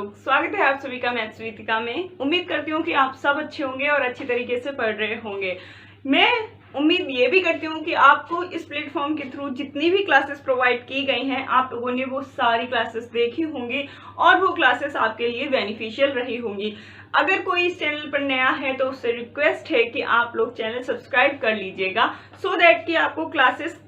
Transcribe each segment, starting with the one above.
लोग, स्वागत है आप सभी का मैथ्स विदिका में। उम्मीद करती हूँ कि आप सब अच्छे होंगे और अच्छी तरीके से पढ़ रहे होंगे। मैं उम्मीद ये भी करती हूँ कि आपको इस प्लेटफॉर्म के थ्रू जितनी भी क्लासेस प्रोवाइड की गई हैं, आप लोगों ने वो सारी क्लासेस देखी होंगी और वो क्लासेस आपके लिए बेनिफिशियल रही होंगी। अगर कोई इस चैनल पर नया है तो उससे रिक्वेस्ट है कि आप लोग चैनल सब्सक्राइब कर लीजिएगा, सो दैट कि आपको क्लासेस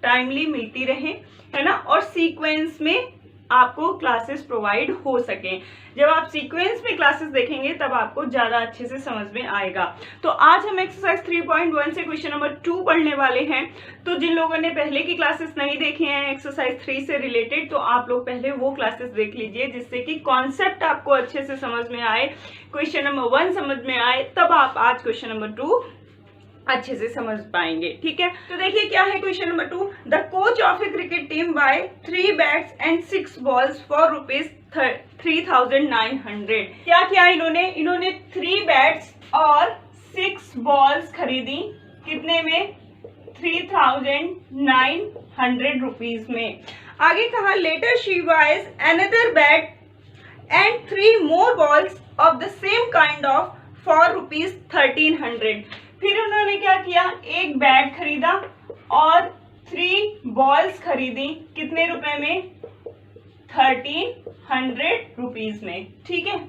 टाइमली मिलती रहे, है ना, और सीक्वेंस में आपको क्लासेस प्रोवाइड हो सकें। जब आप सीक्वेंस में क्लासेस देखेंगे तब आपको ज़्यादा अच्छे से समझ में आएगा। तो आज हम एक्सरसाइज 3.1 से क्वेश्चन नंबर 2 पढ़ने वाले हैं। तो जिन लोगों ने पहले की क्लासेस नहीं देखी हैं एक्सरसाइज 3 से रिलेटेड, तो आप लोग पहले वो क्लासेस देख लीजिए, जिससे कि कॉन्सेप्ट आपको अच्छे से समझ में आए, क्वेश्चन नंबर 1 समझ में आए, तब आप आज क्वेश्चन नंबर 2 अच्छे से समझ पाएंगे। ठीक है, तो देखिए क्या है question number 2। The coach of a cricket team buy 3 bats and 6 balls for ₹3,900। क्या किया इन्होंने 3 बैट्स और 6 बॉल्स खरीदी, कितने में? 3,900 रुपीज में। आगे कहा later she buys another bat and 3 more balls of the same kind of for ₹1,300। फिर उन्होंने क्या किया, एक बैट खरीदा और 3 बॉल्स खरीदी, कितने रुपए में? 1,300 रुपीज में। ठीक है,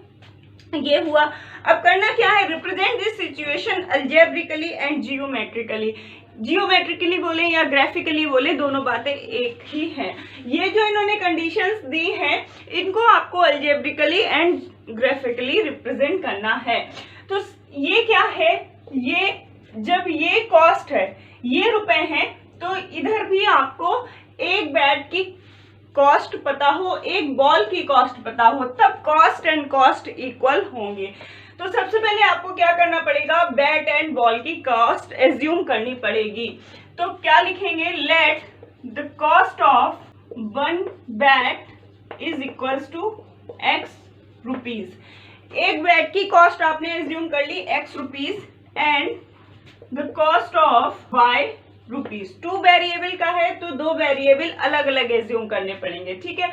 ये हुआ। अब करना क्या है, represent this situation algebraically and geometrically. Geometrically बोले या ग्राफिकली बोले, दोनों बातें एक ही हैं। ये जो इन्होंने कंडीशंस दी हैं, इनको आपको अलजेब्रिकली एंड ग्राफिकली रिप्रेजेंट करना है। तो ये क्या है, ये जब ये कॉस्ट है, ये रुपए हैं, तो इधर भी आपको एक बैट की कॉस्ट पता हो, एक बॉल की कॉस्ट पता हो, तब कॉस्ट एंड कॉस्ट इक्वल होंगे। तो सबसे पहले आपको क्या करना पड़ेगा, बैट एंड बॉल की कॉस्ट एज्यूम करनी पड़ेगी। तो क्या लिखेंगे, let the cost of 1 bat is equals to X rupees. एक बैट की कॉस्ट आपने एज्यूम कर ली X rupees and the cost of Y rupees. 2 variable का है तो 2 वेरिएबल अलग अलग एज्यूम करने पड़ेंगे। ठीक है,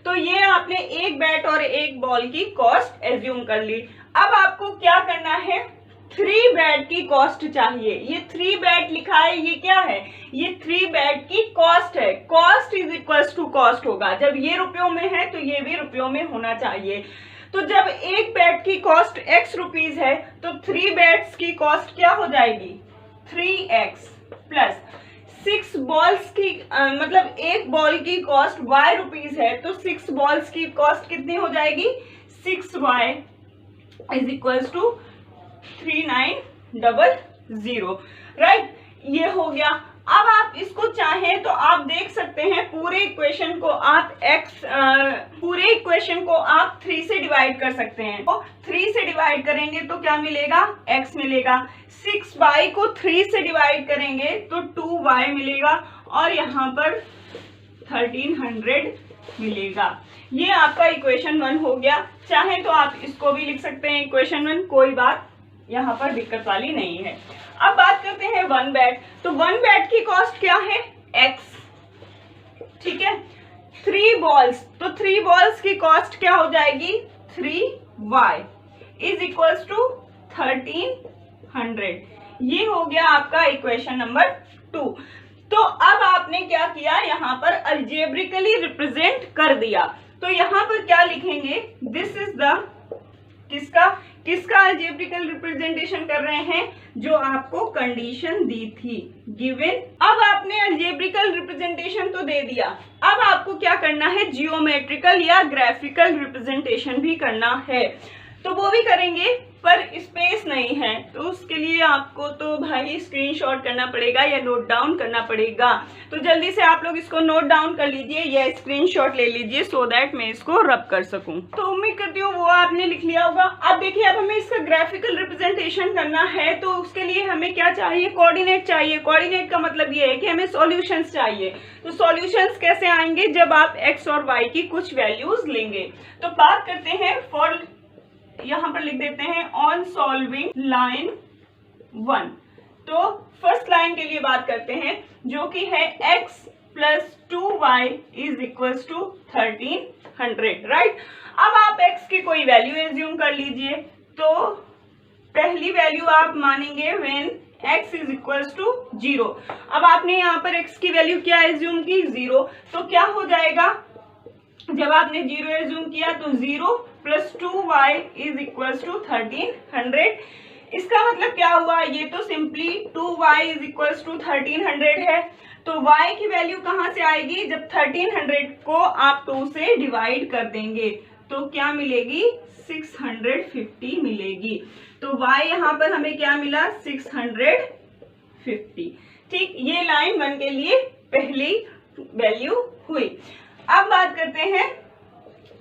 तो ये आपने एक बैट और एक बॉल की कॉस्ट एज्यूम कर ली। अब आपको क्या करना है, 3 बैट की कॉस्ट चाहिए। ये 3 बैट लिखा है, ये क्या है, ये 3 बैट की कॉस्ट है। Cost is equals to cost होगा, जब ये रुपयों में है तो ये भी रुपयों में होना चाहिए। तो जब एक बैट की कॉस्ट X रुपीज है तो 3 बैट्स की कॉस्ट क्या हो जाएगी, 3X प्लस 6 बॉल्स की मतलब एक बॉल की कॉस्ट Y रुपीज है, तो 6 बॉल्स की कॉस्ट कितनी हो जाएगी, 6Y is equals to 3,900। Right, ये हो गया। अब आप इसको चाहें तो आप देख सकते हैं, पूरे इक्वेशन को आप पूरे इक्वेशन को आप 3 से डिवाइड कर सकते हैं। तो 3 से डिवाइड करेंगे तो क्या मिलेगा, x मिलेगा। 6y को 3 से डिवाइड करेंगे तो 2y मिलेगा और यहाँ पर 1,300 मिलेगा। ये आपका इक्वेशन 1 हो गया। चाहे तो आप इसको भी लिख सकते हैं इक्वेशन 1, कोई बात यहाँ पर दिक्कत वाली नहीं है। अब बात करते हैं 1 बैट। तो 1 बैट की कॉस्ट क्या है, X। ठीक है, 3 बॉल्स, तो 3 बॉल्स की कॉस्ट क्या हो जाएगी, 3Y इज इक्वल्स टू 1,300। ये हो गया आपका इक्वेशन नंबर 2। तो अब आपने क्या किया, यहाँ पर अलजेब्रिकली रिप्रेजेंट कर दिया। तो यहाँ पर क्या लिखेंगे, दिस इज द किसका अलजेब्रिकल रिप्रेजेंटेशन कर रहे हैं, जो आपको कंडीशन दी थी गिवन। अब आपने अलजेब्रिकल रिप्रेजेंटेशन तो दे दिया, अब आपको क्या करना है, जियोमेट्रिकल या ग्राफिकल रिप्रेजेंटेशन भी करना है। तो वो भी करेंगे, पर स्पेस नहीं है, तो उसके लिए आपको तो भाई स्क्रीनशॉट करना पड़ेगा या नोट डाउन करना पड़ेगा। तो जल्दी से आप लोग इसको नोट डाउन कर लीजिए या स्क्रीनशॉट ले लीजिए, सो दैट मैं इसको रब कर सकूं। तो उम्मीद करती हूँ वो आपने लिख लिया होगा। अब देखिए, अब हमें इसका ग्राफिकल रिप्रेजेंटेशन करना है, तो उसके लिए हमें क्या चाहिए, कोऑर्डिनेट चाहिए। कोऑर्डिनेट का मतलब ये है कि हमें सॉल्यूशंस चाहिए। तो सॉल्यूशंस कैसे आएंगे, जब आप x और y की कुछ वैल्यूज लेंगे। तो बात करते हैं फॉर, यहाँ पर लिख देते हैं ऑन सॉल्विंग लाइन 1। तो फर्स्ट लाइन के लिए बात करते हैं, जो कि है x plus 2y is equals to 1300, right. अब आप x की कोई वैल्यू एज्यूम कर लीजिए। तो पहली वैल्यू आप मानेंगे when x is equals to 0। अब आपने यहाँ पर x की वैल्यू क्या एज्यूम की, 0। तो क्या हो जाएगा, जब आपने 0 एज्यूम किया तो 0 plus 2y is equals to 1300। इसका मतलब क्या हुआ, ये तो simply 2y is equals to 1300 है। तो y की वैल्यू कहाँ से आएगी, जब 1300 को आप 2 से डिवाइड कर देंगे तो क्या मिलेगी, 650 मिलेगी। तो y यहाँ पर हमें क्या मिला, 650। ठीक, ये लाइन 1 के लिए पहली वैल्यू हुई। अब बात करते हैं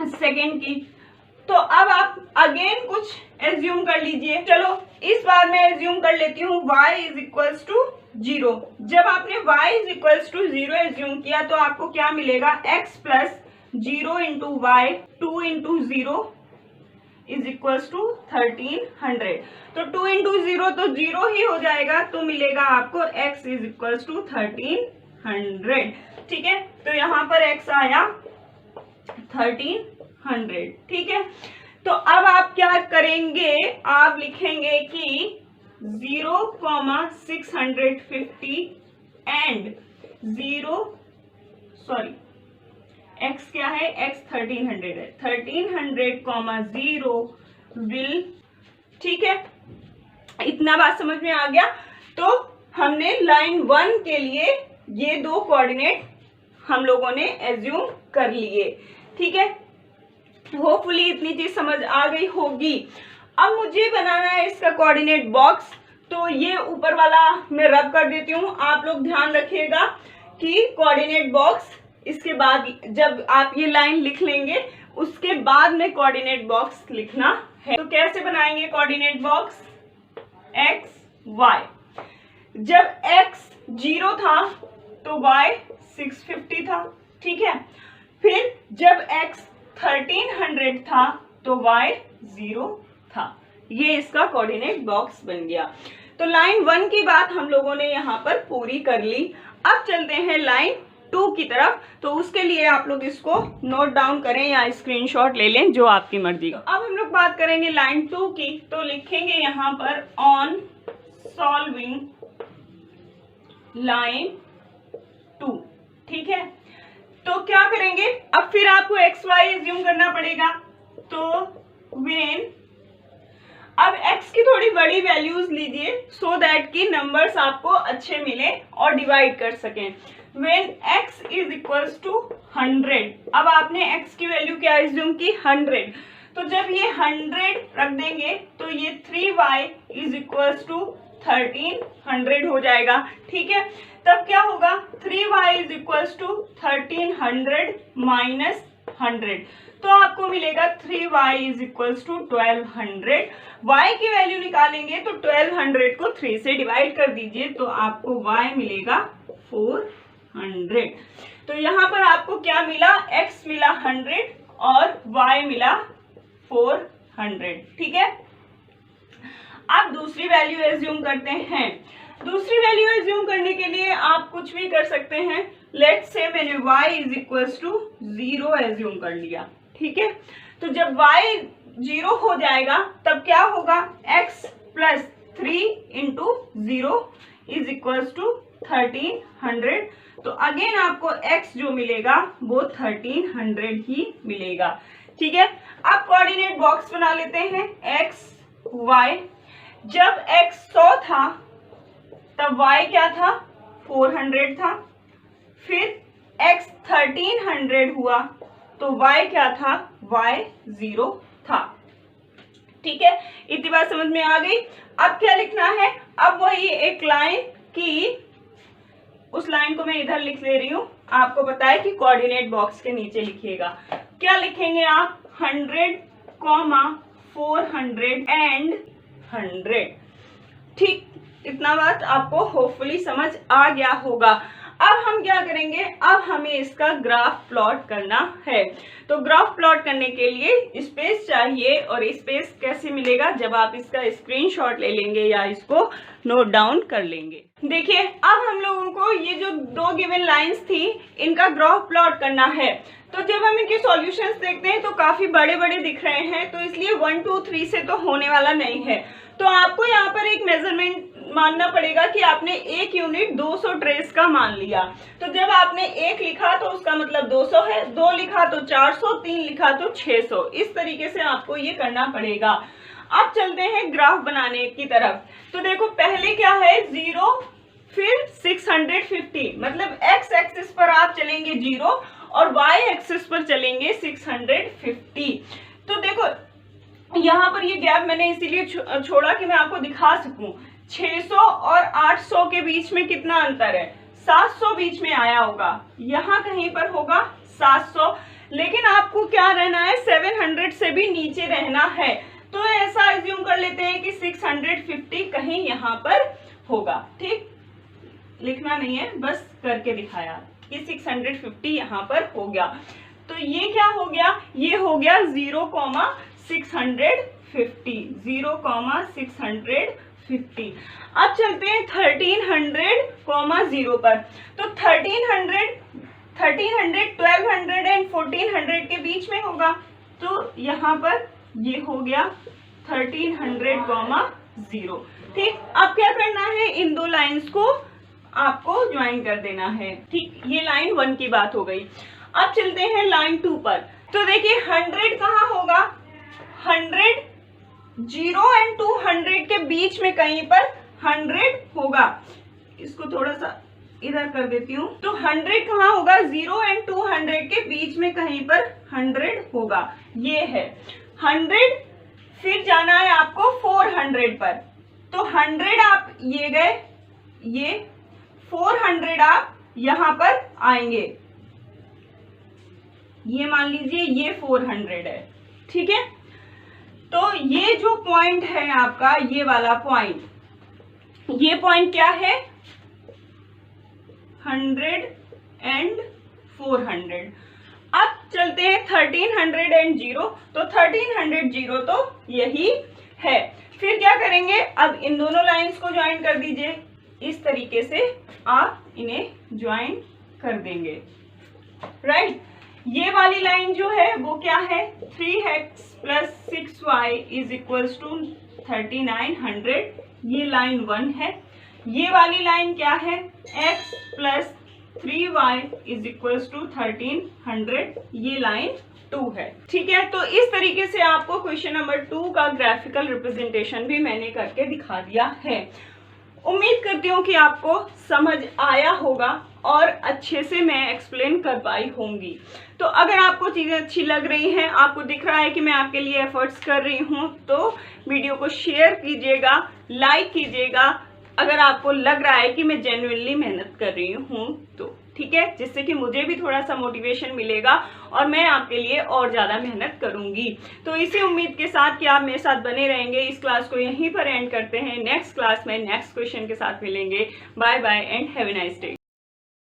सेकेंड की। तो अब आप अगेन कुछ एज्यूम कर लीजिए। चलो इस बार मैं एज्यूम कर लेती हूँ y इज इक्वल्स टू 0। जब आपने y is equals to 0 assume किया तो आपको क्या मिलेगा, x plus 0 into y 2 into 0 is equals to 1300। तो 2 इंटू 0 तो 0 ही हो जाएगा, तो मिलेगा आपको x इज इक्वल्स टू 1300। ठीक है, तो यहाँ पर x आया 1300। ठीक है, तो अब आप क्या करेंगे, आप लिखेंगे कि 0,650 एंड 0 सॉरी x क्या है, x 1300 है, 1300,0 विल। ठीक है, इतना बात समझ में आ गया। तो हमने लाइन 1 के लिए ये 2 कोऑर्डिनेट हम लोगों ने एज्यूम कर लिए। ठीक है, होपफुली इतनी चीज समझ आ गई होगी। अब मुझे बनाना है इसका कोऑर्डिनेट बॉक्स। तो ये ऊपर वाला मैं रब कर देती हूँ। आप लोग ध्यान रखिएगा कि कोऑर्डिनेट बॉक्स इसके बाद जब आप ये लाइन लिख लेंगे उसके बाद में कोऑर्डिनेट बॉक्स लिखना है। तो कैसे बनाएंगे कोऑर्डिनेट बॉक्स, x y। जब x 0 था तो y 650 था। ठीक है, फिर जब x 1300 था तो y 0 था। ये इसका कोऑर्डिनेट बॉक्स बन गया। तो लाइन 1 की बात हम लोगों ने यहाँ पर पूरी कर ली। अब चलते हैं लाइन 2 की तरफ। तो उसके लिए आप लोग इसको नोट डाउन करें या स्क्रीनशॉट ले लें, जो आपकी मर्जी। तो अब हम लोग बात करेंगे लाइन 2 की। तो लिखेंगे यहाँ पर ऑन सॉल्विंग लाइन 2। ठीक है, तो क्या करेंगे, अब फिर आपको एक्स वाई एज्यूम करना पड़ेगा। तो व्हेन, अब x की थोड़ी बड़ी वैल्यूज लीजिए सो दैट कि नंबर्स आपको अच्छे मिले और डिवाइड कर सकें। When x is equals to 100, अब आपने x की वैल्यू क्या एज्यूम की, 100। तो जब ये 100 रख देंगे तो ये 3y इज इक्वल्स टू 1300 हो जाएगा। ठीक है, तब क्या होगा, 3y is equals to 1300 minus 100। तो आपको मिलेगा 3y is equals to 1200। y की वैल्यू निकालेंगे तो 1200 को 3 से डिवाइड कर दीजिए तो आपको y मिलेगा 400। तो यहाँ पर आपको क्या मिला, x मिला 100 और y मिला 400। ठीक है, अब दूसरी वैल्यू एज्यूम करते हैं। दूसरी वैल्यू एज्यूम करने के लिए आप कुछ भी कर सकते हैं। लेट्स से मैंने y is equals to 0 assume कर लिया। ठीक है, तो जब y 0 हो जाएगा तब क्या होगा, x plus 3 into 0 is equals to 1300। तो अगेन आपको x जो मिलेगा वो 1300 ही मिलेगा। ठीक है, अब कोऑर्डिनेट बॉक्स बना लेते हैं x y। जब x 100 था तब y क्या था, 400 था। फिर x 1300 हुआ तो y क्या था, y 0 था। ठीक है, इतनी बात समझ में आ गई। अब क्या लिखना है, अब वही एक लाइन की, उस लाइन को मैं इधर लिख ले रही हूं। आपको पता है कि कोऑर्डिनेट बॉक्स के नीचे लिखिएगा। क्या लिखेंगे आप, 100, 400 एंड 100। ठीक, इतना बात आपको होपफुली समझ आ गया होगा। अब हम क्या करेंगे, अब हमें इसका ग्राफ प्लॉट करना है। तो ग्राफ प्लॉट करने के लिए स्पेस चाहिए, और स्पेस कैसे मिलेगा, जब आप इसका स्क्रीनशॉट ले लेंगे या इसको नोट डाउन कर लेंगे। देखिए अब हम लोगों को ये जो दो गिवन लाइंस थी इनका ग्राफ प्लॉट करना है। तो जब हम इनके सॉल्यूशंस देखते हैं तो काफी बड़े बड़े दिख रहे हैं, तो इसलिए 1 2 3 से तो होने वाला नहीं है। तो आपको यहाँ पर एक मेजरमेंट मानना पड़ेगा कि आपने एक यूनिट 200 ट्रेस का मान लिया। तो जब आपने 1 लिखा तो उसका मतलब 200 है, 2 लिखा तो 400, 3 लिखा तो 600। इस तरीके से आपको ये करना पड़ेगा। अब चलते हैं ग्राफ बनाने की तरफ। तो देखो पहले क्या है 0, फिर 650, मतलब x एक्सिस पर आप चलेंगे 0 और y एक्सिस पर चलेंगे 650। तो देखो यहाँ पर ये गैप मैंने इसीलिए छोड़ा कि मैं आपको दिखा सकूं। 600 और 800 के बीच में कितना अंतर है, 700 बीच में आया होगा, यहाँ कहीं पर होगा 700, लेकिन आपको क्या रहना है 700 से भी नीचे रहना है। तो ऐसा एज्यूम कर लेते हैं कि 650 कहीं यहाँ पर होगा। ठीक, लिखना नहीं है, बस करके दिखाया कि 650 यहाँ पर हो गया। तो ये क्या हो गया, ये हो गया 0,650, 0,650। अब चलते हैं 1300,0 पर। तो 1300, 1200 एंड 1400 के बीच में होगा। तो यहाँ पर ये हो गया 1300,0। ठीक, अब क्या करना है, इन दो लाइंस को आपको ज्वाइन कर देना है। ठीक, ये लाइन 1 की बात हो गई। अब चलते हैं लाइन 2 पर। तो देखिए 100 कहाँ होगा, 100, 0 एंड 200 के बीच में कहीं पर 100 होगा। इसको थोड़ा सा इधर कर देती हूँ। तो 100 कहाँ होगा, 0 एंड 200 के बीच में कहीं पर 100 होगा, ये है 100। फिर जाना है आपको 400 पर। तो 100 आप ये गए, ये 400 आप यहां पर आएंगे, ये मान लीजिए ये 400 है। ठीक है, तो ये जो पॉइंट है आपका, ये वाला पॉइंट, ये पॉइंट क्या है 100 एंड 400। अब चलते हैं 1300 एंड 0। तो 1300 0 तो यही है। फिर क्या करेंगे, अब इन दोनों लाइंस को ज्वाइन कर दीजिए। इस तरीके से आप इन्हें ज्वाइन कर देंगे। राइट, ये वाली लाइन जो है वो क्या है, 3x + 6y = 3900, ये लाइन 1 है। ये वाली लाइन क्या है, x + 3y = 1300, ये लाइन 2 है। ठीक है, तो इस तरीके से आपको क्वेश्चन नंबर 2 का ग्राफिकल रिप्रेजेंटेशन भी मैंने करके दिखा दिया है। उम्मीद करती हूँ कि आपको समझ आया होगा और अच्छे से मैं एक्सप्लेन कर पाई होंगी। तो अगर आपको चीज़ें अच्छी लग रही हैं, आपको दिख रहा है कि मैं आपके लिए एफर्ट्स कर रही हूँ, तो वीडियो को शेयर कीजिएगा, लाइक कीजिएगा। अगर आपको लग रहा है कि मैं जेन्युइनली मेहनत कर रही हूँ तो ठीक है, जिससे कि मुझे भी थोड़ा सा मोटिवेशन मिलेगा और मैं आपके लिए और ज़्यादा मेहनत करूँगी। तो इसी उम्मीद के साथ कि आप मेरे साथ बने रहेंगे, इस क्लास को यहीं पर एंड करते हैं। नेक्स्ट क्लास में नेक्स्ट क्वेश्चन के साथ मिलेंगे। Bye bye and have a nice day.